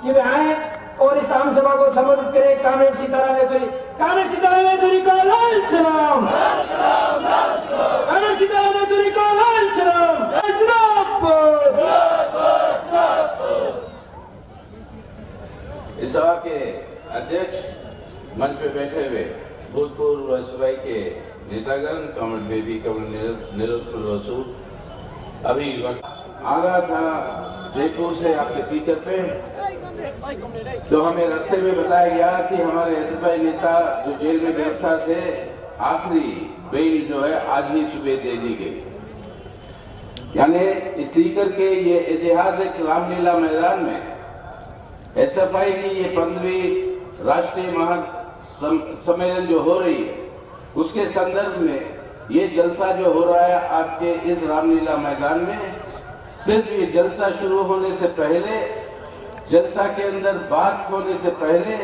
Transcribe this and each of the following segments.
कि वे आए और इस आम सभा को संबोधित करें। कामिल सीताराम येचुरी, कामिल सीताराम येचुरी को लाल सलाम, कामिल सीताराम येचुरी को लाल सलाम। इस सभा के अध्यक्ष, मंच पे बैठे हुए भूतपूर्व सूबाई के नेतागण, कमल बेबी, कमल निरुत्पल वसु, अभी आ रहा था जयपुर से आपके सीकर पे, तो हमें रास्ते में बताया गया कि हमारे एसएफआई नेता जो जेल में गिरफ्तार थे, आखिरी बेल जो है आज ही सुबह दे दी गई। यानी इस सीकर के ये ऐतिहासिक रामलीला मैदान में एसएफआई की ये 15वीं राष्ट्रीय महासम्मेलन जो हो रही है, उसके संदर्भ में ये जलसा जो हो रहा है आपके इस रामलीला मैदान में, सिर्फ ये जलसा शुरू होने से पहले, जलसा के अंदर बात होने से पहले,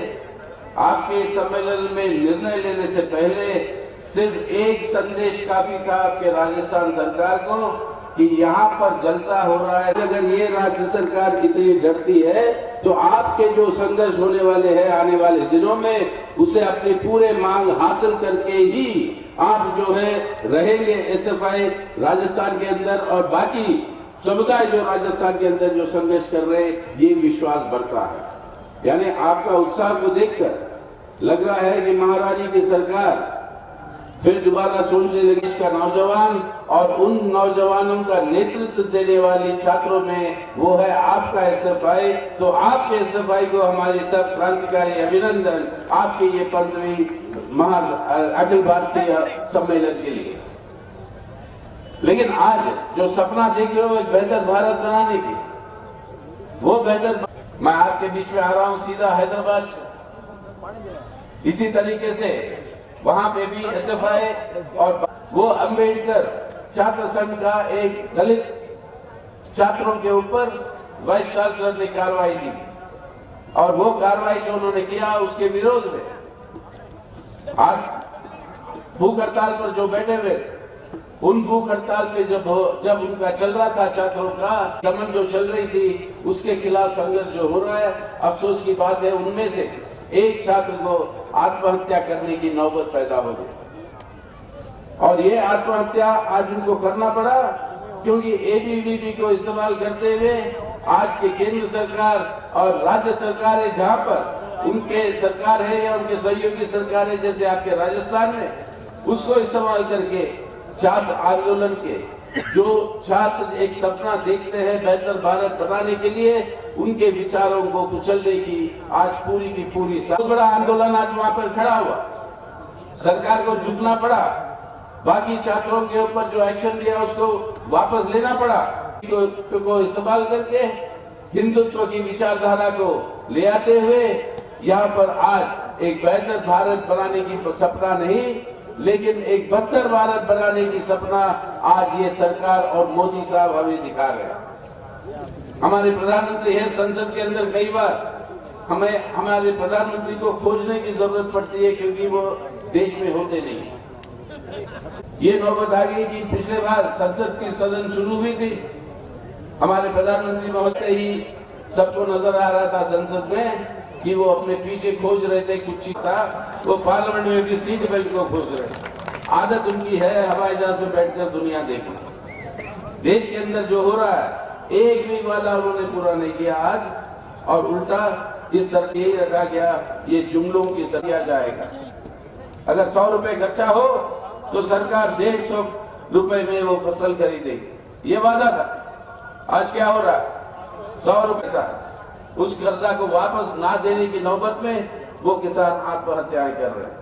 आपके सम्मेलन में निर्णय लेने से पहले सिर्फ एक संदेश काफी था आपके राजस्थान सरकार को कि यहाँ पर जलसा हो रहा है। अगर ये राज्य सरकार इतनी डरती है तो आपके जो संघर्ष होने वाले हैं आने वाले दिनों में, उसे अपनी पूरे मांग हासिल करके ही आप जो है रहेंगे एसएफआई राजस्थान के अंदर, और बाकी समुदाय जो राजस्थान के अंदर जो संघर्ष कर रहे हैं, ये विश्वास बढ़ता है। यानी आपका उत्साह को देखकर लग रहा है कि महारानी की सरकार फिर दोबारा सोचने लगी। इसका नौजवान और उन नौजवानों का नेतृत्व देने वाले छात्रों में वो है आपका एसएफआई। तो आपके एसएफआई को हमारी सब क्रांतिकारी अभिनंदन आपके ये 15वीं अखिल भारतीय सम्मेलन के लिए। लेकिन आज जो सपना देख रहे हो एक बेहतर भारत बनाने की, वो बेहतर, मैं आपके बीच में आ रहा हूं सीधा हैदराबाद से। इसी तरीके से वहां पे भी एसएफआई और वो अंबेडकर छात्र संघ का एक दलित छात्रों के ऊपर वाइस चांसलर ने कार्रवाई की, और वो कार्रवाई जो उन्होंने किया उसके विरोध में आज भूख हड़ताल पर जो बैठे हुए, उन भूख हड़ताल पे जब उनका चल रहा था छात्रों का दमन जो चल रही थी, उसके खिलाफ संघर्ष जो हो रहा है, अफसोस की बात है उनमें से एक छात्र को आत्महत्या करने की नौबत पैदा हो गई। और ये आत्महत्या आज उनको करना पड़ा क्योंकि एबीवीपी को इस्तेमाल करते हुए आज के केंद्र सरकार और राज्य सरकारें, जहां पर उनके सरकार है या उनके सहयोगी सरकार है जैसे आपके राजस्थान में, उसको इस्तेमाल करके छात्र आंदोलन के जो छात्र एक सपना देखते हैं बेहतर भारत बनाने के लिए, उनके विचारों को कुचलने की आज पूरी की पूरी बहुत बड़ा आंदोलन आज वहां पर खड़ा हुआ। सरकार को झुकना पड़ा, बाकी छात्रों के ऊपर जो एक्शन लिया उसको वापस लेना पड़ा, को इस्तेमाल करके हिंदुत्व की विचारधारा को ले आते हुए यहाँ पर आज एक बेहतर भारत बनाने की सपना नहीं, लेकिन एक बदतर भारत बनाने की सपना आज ये सरकार और मोदी साहब हमें दिखा रहे हैं। हमारे प्रधानमंत्री है संसद के अंदर, कई बार हमें हमारे प्रधानमंत्री को खोजने की जरूरत पड़ती है क्योंकि वो देश में होते नहीं। ये नौबत आ गई कि पिछले बार संसद की सदन शुरू हुई थी, हमारे प्रधानमंत्री महोदय ही सबको नजर आ रहा था संसद में कि वो अपने पीछे खोज रहे थे, कुछ चीज था, वो पार्लियामेंट में भी सीट बेल्ट को खोज रहे। आदत उनकी है हवाई जहाज में बैठकर दुनिया देखना। देश के अंदर जो हो रहा है, एक भी वादा उन्होंने पूरा नहीं किया आज, और उल्टा इस सर यही रखा गया ये जुमलों की सरिया जाएगा। अगर 100 रुपए खर्चा हो तो सरकार 150 रुपए में वो फसल खरीदेगी, ये वादा था। आज क्या हो रहा है, 100 रुपए सा उस कर्जा को वापस ना देने की नौबत में वो किसान आत्महत्याएं कर रहे हैं।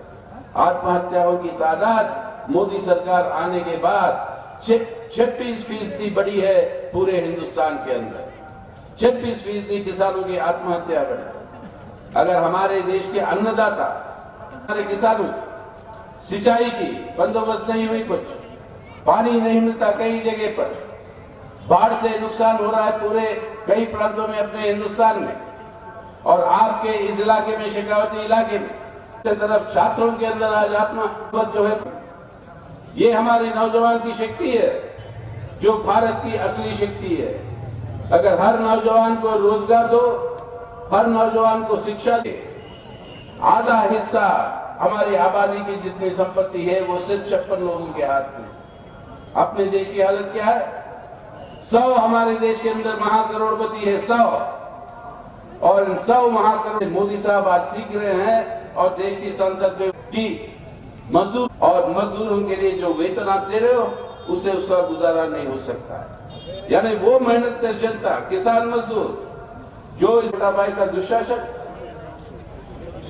आत्महत्याओं की तादाद मोदी सरकार आने के बाद 26% बढ़ी है पूरे हिंदुस्तान के अंदर। 26% किसानों की आत्महत्या बढ़ी। अगर हमारे देश के अन्नदाता, हमारे किसानों सिंचाई की बंदोबस्त नहीं हुई, कुछ पानी नहीं मिलता, कई जगह पर बाढ़ से नुकसान हो रहा है पूरे कई प्रांतों में अपने हिंदुस्तान में, और आपके इस इलाके में, शेखावती इलाके में तरफ छात्रों के अंदर आज आत्मा जो है, ये हमारी नौजवान की शक्ति है जो भारत की असली शक्ति है। अगर हर नौजवान को रोजगार दो, हर नौजवान को शिक्षा दे। आधा हिस्सा हमारी आबादी की जितनी संपत्ति है वो सिर्फ 56 लोगों के हाथ में। अपने देश की हालत क्या है? 100 हमारे देश के अंदर महाकरोड़पति है, 100, और इन 100 महाकरोड़ मोदी साहब आज सीख रहे हैं और देश की संसद में की मजदूरों के लिए जो वेतन आप दे रहे हो उससे उसका गुजारा नहीं हो सकता है। यानी वो मेहनत कर जनता, किसान मजदूर, जो छोटा भाई का दुशासन,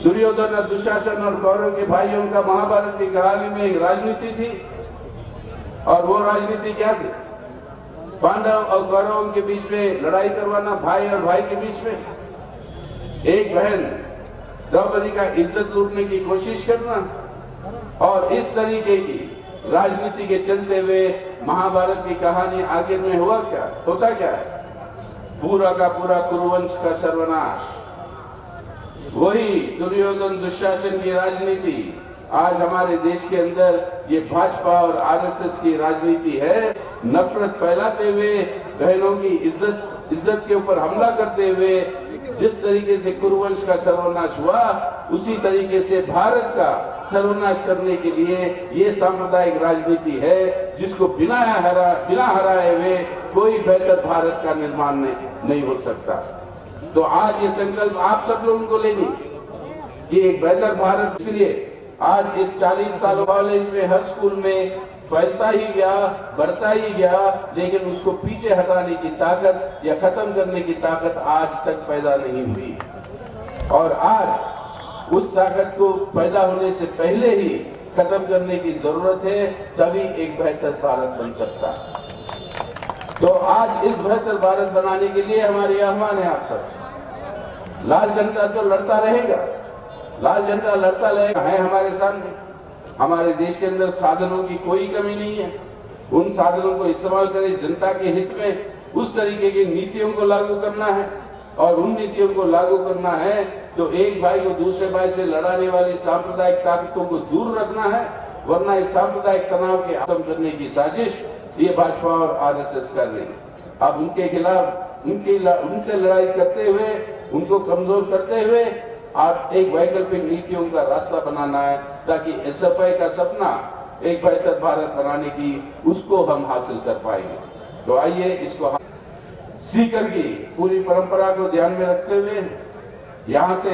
दुर्योधन और दुशासन और कौरव के भाइयों का महाभारत की कहानी में एक राजनीति थी, और वो राजनीति क्या थी? पांडव और कौरवों के बीच में लड़ाई करवाना, भाई और भाई के बीच में। एक बहन द्रौपदी का इज्जत लूटने की कोशिश करना, और इस तरीके की राजनीति के चलते हुए महाभारत की कहानी आगे में हुआ क्या, होता क्या है? पूरा का पूरा कुरुवंश का सर्वनाश। वही दुर्योधन दुशासन की राजनीति आज हमारे देश के अंदर ये भाजपा और आरएसएस की राजनीति है। नफरत फैलाते हुए, बहनों की इज्जत के ऊपर हमला करते हुए जिस तरीके से कुरुवंश का सर्वनाश हुआ, उसी तरीके से भारत का सर्वनाश करने के लिए ये सांप्रदायिक राजनीति है, जिसको बिना हराए हुए कोई बेहतर भारत का निर्माण नहीं हो सकता। तो आज ये संकल्प आप सब लोगों को लेनी कि एक बेहतर भारत, इसलिए आज इस 40 सालों कॉलेज में हर स्कूल में फैलता ही गया, बढ़ता ही गया, लेकिन उसको पीछे हटाने की ताकत या खत्म करने की ताकत आज तक पैदा नहीं हुई। और आज उस ताकत को पैदा होने से पहले ही खत्म करने की जरूरत है, तभी एक बेहतर भारत बन सकता है। तो आज इस बेहतर भारत बनाने के लिए हमारी आह्वान है आप सबसे। लाल झंडा तो लड़ता रहेगा, लाल झंडा लड़ता रहेगा, है हमारे सामने। हमारे देश के अंदर साधनों की कोई कमी नहीं है। उन साधनों को इस्तेमाल करें, जनता के हित में उस तरीके की नीतियों को लागू करना है, और उन नीतियों को लागू करना है तो एक भाई को दूसरे भाई से लड़ाने वाली सांप्रदायिक ताकतों को दूर रखना है, वरना इस सांप्रदायिक तनाव के खत्म करने की साजिश ये भाजपा और आरएसएस कर रही है। अब उनके खिलाफ उनसे लड़ाई करते हुए, उनको कमजोर करते हुए आप एक वैकल्पिक नीतियों का रास्ता बनाना है, ताकि एसएफआई का सपना एक बेहतर भारत बनाने की उसको हम हासिल कर पाएंगे। तो आइए इसको सीकर की पूरी परंपरा को ध्यान में रखते हुए यहाँ से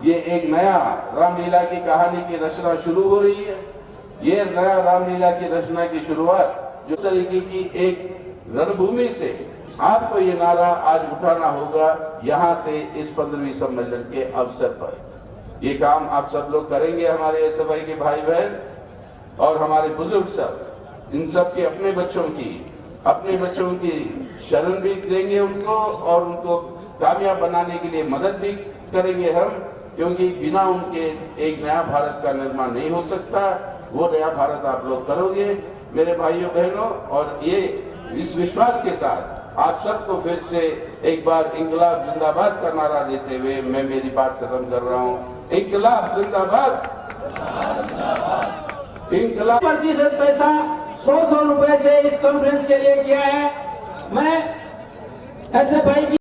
ये एक नया रामलीला की कहानी की रचना शुरू हो रही है। ये नया रामलीला की रचना की शुरुआत जो तरीके की एक रणभूमि से आपको ये नारा आज उठाना होगा, यहाँ से इस 15वीं सम्मेलन के अवसर पर। ये काम आप सब लोग करेंगे, हमारे एसएफआई के भाई बहन और हमारे बुजुर्ग सब, इन सब के अपने बच्चों की शरण भी देंगे उनको, और उनको कामयाब बनाने के लिए मदद भी करेंगे हम, क्योंकि बिना उनके एक नया भारत का निर्माण नहीं हो सकता। वो नया भारत आप लोग करोगे मेरे भाइयों बहनों, और ये इस विश्वास के साथ आप सबको फिर से एक बार इंकलाब जिंदाबाद का नारा देते हुए मैं मेरी बात खत्म कर रहा हूँ। इंकलाब जिंदाबाद, इंकलाब। 25% पैसा 100 रुपए से इस कॉन्फ्रेंस के लिए किया है। मैं ऐसे भाई की